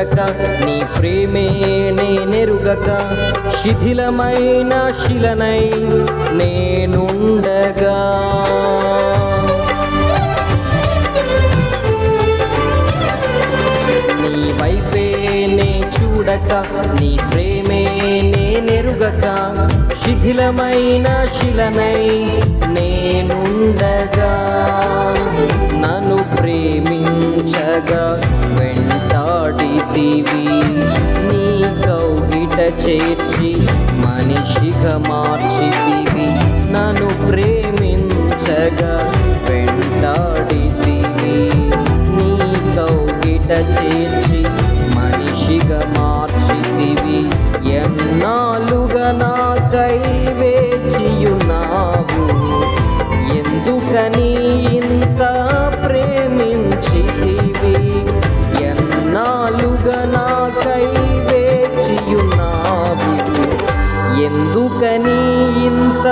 చూడక నీ ప్రేమే నేనెరుగక శిథిలమైన శిలనై నేనుండగా నీ వైపే నే చూడక నీ ప్రేమే నేనెరుగక శిథిలమైన శిలనై నేనుండగా నన్ను ప్రేమించగా వెంటాడితివి నీ కౌగిట చేర్చి మనిషిగా మార్చితివి నన్ను ప్రేమించగా వెంటాడితివి నీ కౌగిట చేర్చి మనిషిగా మార్చితివి ఎన్నాళ్ళుగా నాకై వేచియున్నావు ఎందుకని ఇంత ప్రేమించితివి ఎన్నాళ్ళుగా నాకై వేచియున్నావు ఎందుకని ఇంత